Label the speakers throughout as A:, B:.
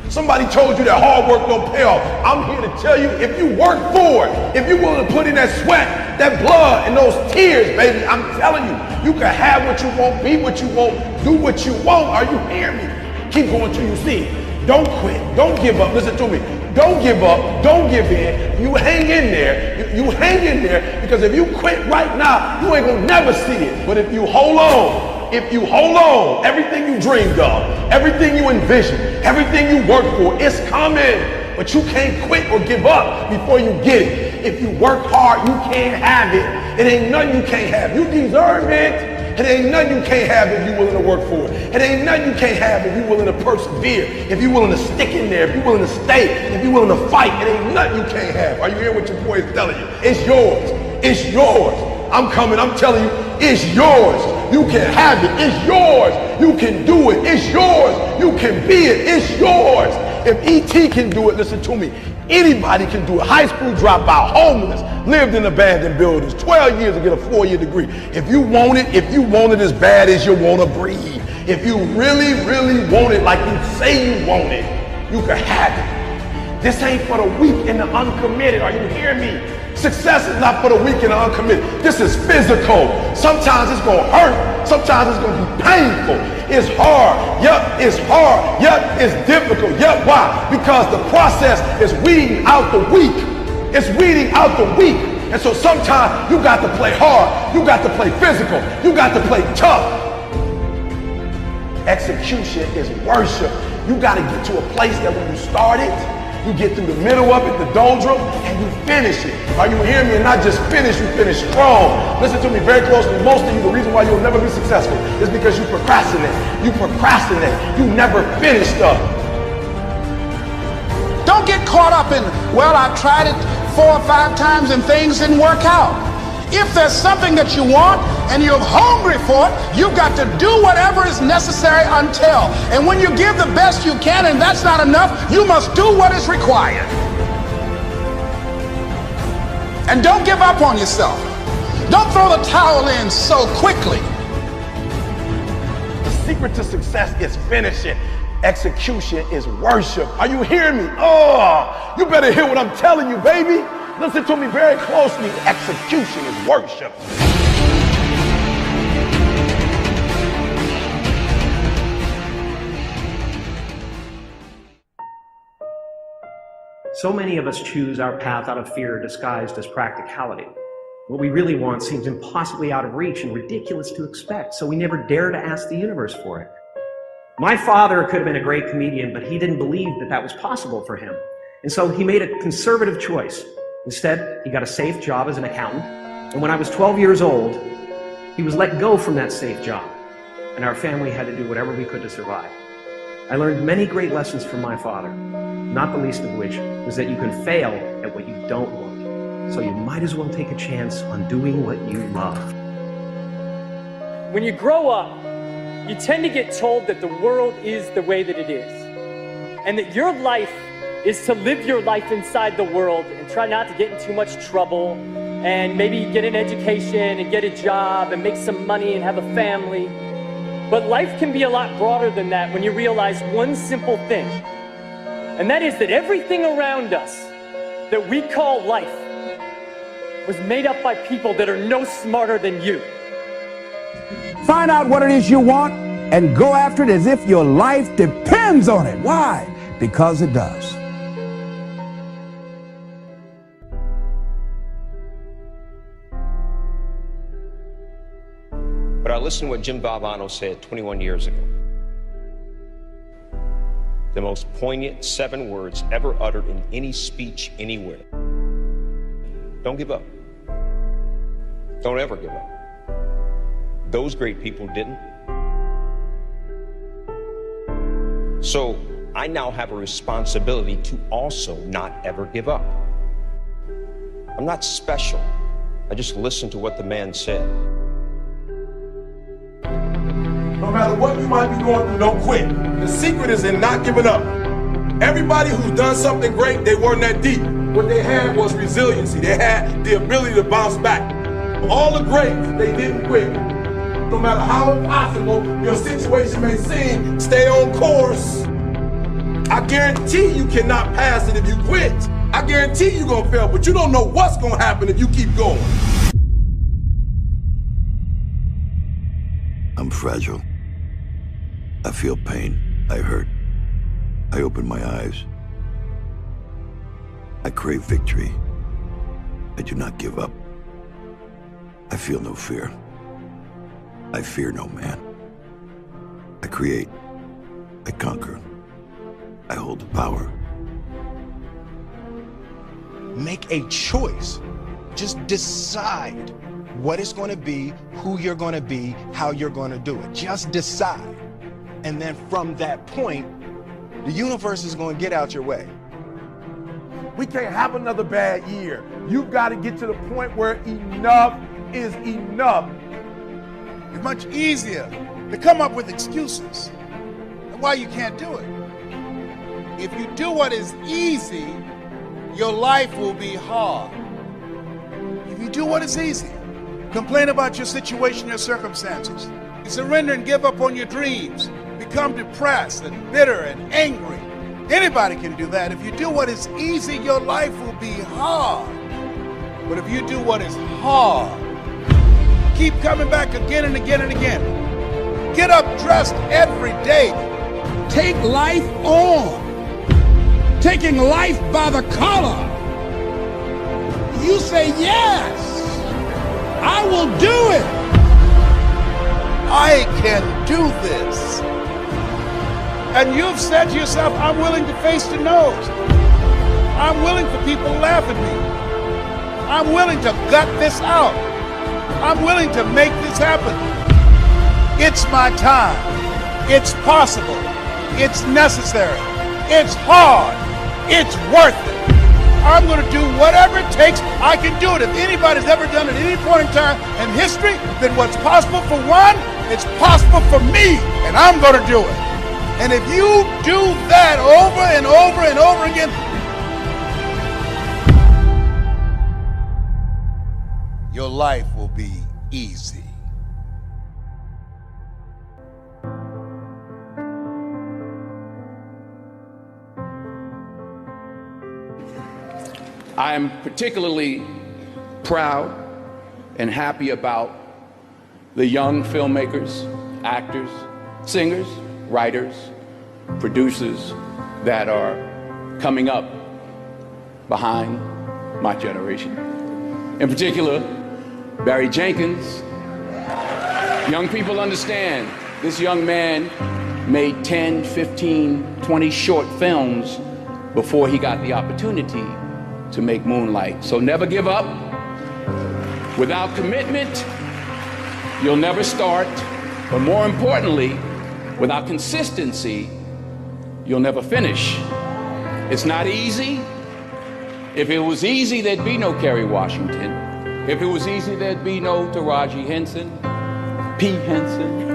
A: Somebody told you that hard work don't pay off. I'm here to tell you, if you work for it, if you're willing to put in that sweat, that blood, and those tears, baby, I'm telling you, you can have what you want, be what you want, do what you want. Are you hearing me? Keep going till you see it. Don't quit. Don't give up. Listen to me. Don't give up. Don't give in. You hang in there. You hang in there, because if you quit right now, you ain't gonna never see it. But if you hold on, everything you dreamed of, everything you envisioned, everything you worked for, it's coming. But you can't quit or give up before you get it. If you work hard, you can't have it. It ain't nothing you can't have. You deserve it. It ain't nothing you can't have if you're willing to work for it. It ain't nothing you can't have if you're willing to persevere, if you're willing to stick in there, if you're willing to stay, if you're willing to fight. It ain't nothing you can't have. Are you hearing what your boy is telling you? It's yours. It's yours. I'm coming. I'm telling you, it's yours. You can have it. It's yours. You can do it. It's yours. You can be it. It's yours. If E.T. can do it, listen to me, anybody can do it. High school dropout, homeless, lived in abandoned buildings, 12 years to get a 4-year degree. If you want it as bad as you want to breathe, if you really, really want it like you say you want it, you can have it. This ain't for the weak and the uncommitted. Are you hearing me? Success is not for the weak and the uncommitted. This is physical. Sometimes it's going to hurt. Sometimes it's going to be painful. It's hard. Yep, it's hard. Yep, it's difficult. Yep, why? Because the process is weeding out the weak. It's weeding out the weak. And so sometimes you got to play hard. You got to play physical. You got to play tough. Execution is worship. You got to get to a place that when you start it, you get through the middle of it, the doldrum, and you finish it. Are you hearing me? And not just finish, you finish strong. Listen to me very closely. Most of you, the reason why you'll never be successful is because you procrastinate. You procrastinate. You never finish stuff.
B: Don't get caught up in, well, I tried it 4 or 5 times and things didn't work out. If there's something that you want and you're hungry for it, you've got to do whatever is necessary until. And when you give the best you can and that's not enough, you must do what is required. And don't give up on yourself. Don't throw the towel in so quickly.
A: The secret to success is finishing. Execution is worship. Are you hearing me? Oh, you better hear what I'm telling you, baby. Listen to me very closely. Execution is worship.
C: So many of us choose our path out of fear disguised as practicality. What we really want seems impossibly out of reach and ridiculous to expect, so we never dare to ask the universe for it. My father could have been a great comedian, but he didn't believe that that was possible for him. And so he made a conservative choice. Instead, he got a safe job as an accountant. And when I was 12 years old, he was let go from that safe job. And our family had to do whatever we could to survive. I learned many great lessons from my father, not the least of which was that you can fail at what you don't want. So you might as well take a chance on doing what you love.
D: When you grow up, you tend to get told that the world is the way that it is. And that your life is to live your life inside the world and try not to get in too much trouble and maybe get an education and get a job and make some money and have a family. But life can be a lot broader than that when you realize one simple thing. And that is that everything around us that we call life was made up by people that are no smarter than you.
B: Find out what it is you want and go after it as if your life depends on it. Why? Because it does.
E: But I listened to what Jim Valvano said 21 years ago. The most poignant 7 words ever uttered in any speech anywhere. Don't give up. Don't ever give up. Those great people didn't. So I now have a responsibility to also not ever give up. I'm not special. I just listened to what the man said.
A: No matter what you might be going through, don't quit. The secret is in not giving up. Everybody who's done something great, they weren't that deep. What they had was resiliency. They had the ability to bounce back. All the greats, they didn't quit. No matter how impossible your situation may seem, stay on course. I guarantee you cannot pass it if you quit. I guarantee you're gonna fail, but you don't know what's gonna happen if you keep going.
F: I'm fragile. I feel pain. I hurt. I open my eyes. I crave victory. I do not give up. I feel no fear. I fear no man. I create. I conquer. I hold the power.
G: Make a choice. Just decide what it's going to be, who you're going to be, how you're going to do it. Just decide. And then from that point, the universe is going to get out your way.
A: We can't have another bad year. You've got to get to the point where enough is enough.
B: It's much easier to come up with excuses and why you can't do it. If you do what is easy, your life will be hard. If you do what is easy, complain about your situation, your circumstances, you surrender and give up on your dreams, become depressed and bitter and angry. Anybody can do that. If you do what is easy, your life will be hard. But if you do what is hard, keep coming back again and again and again. Get up dressed every day. Take life on. Taking life by the collar. You say, yes, I will do it. I can do this. And you've said to yourself, I'm willing to face the no's. I'm willing for people to laugh at me. I'm willing to gut this out. I'm willing to make this happen. It's my time. It's possible. It's necessary. It's hard. It's worth it. I'm going to do whatever it takes. I can do it. If anybody's ever done it at any point in time in history, then what's possible for one, it's possible for me, and I'm going to do it. And if you do that over and over and over again, your life will be easy.
H: I am particularly proud and happy about the young filmmakers, actors, singers, writers, producers that are coming up behind my generation. In particular, Barry Jenkins. Young people understand this young man made 10, 15, 20 short films before he got the opportunity to make Moonlight. So never give up. Without commitment, you'll never start. But more importantly, without consistency, you'll never finish. It's not easy. If it was easy, there'd be no Kerry Washington. If it was easy, there'd be no Taraji Henson, P. Henson.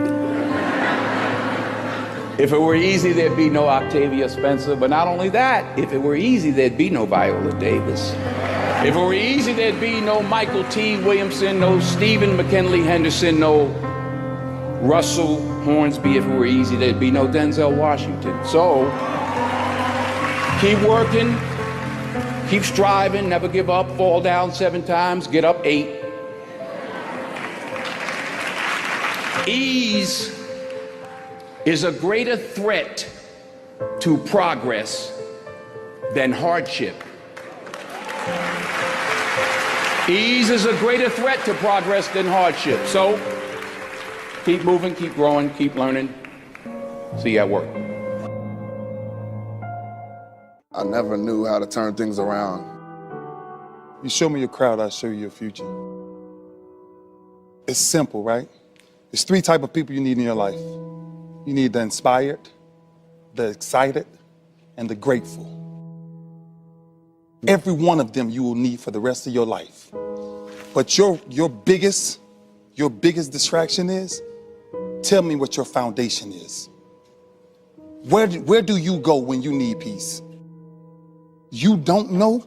H: If it were easy, there'd be no Octavia Spencer. But not only that, if it were easy, there'd be no Viola Davis. If it were easy, there'd be no Michael T. Williamson, no Stephen McKinley Henderson, no Russell Hornsby. If it were easy, there'd be no Denzel Washington. So, keep working, keep striving, never give up, fall down 7 times, get up 8. Ease is a greater threat to progress than hardship. Ease is a greater threat to progress than hardship. So, keep moving, keep growing, keep learning. See you at work.
I: I never knew how to turn things around.
J: You show me your crowd, I'll show you your future. It's simple, right? There's 3 types of people you need in your life. You need the inspired, the excited, and the grateful. Every one of them you will need for the rest of your life. But your biggest distraction is, tell me what your foundation is. Where do you go when you need peace? You don't know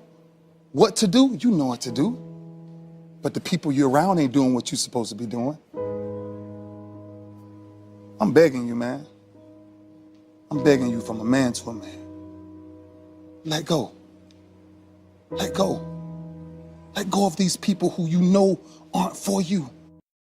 J: what to do? You know what to do. But the people you're around ain't doing what you're supposed to be doing. I'm begging you, man. I'm begging you from a man to a man. let go. Let go. Let go of these people who you know aren't for you.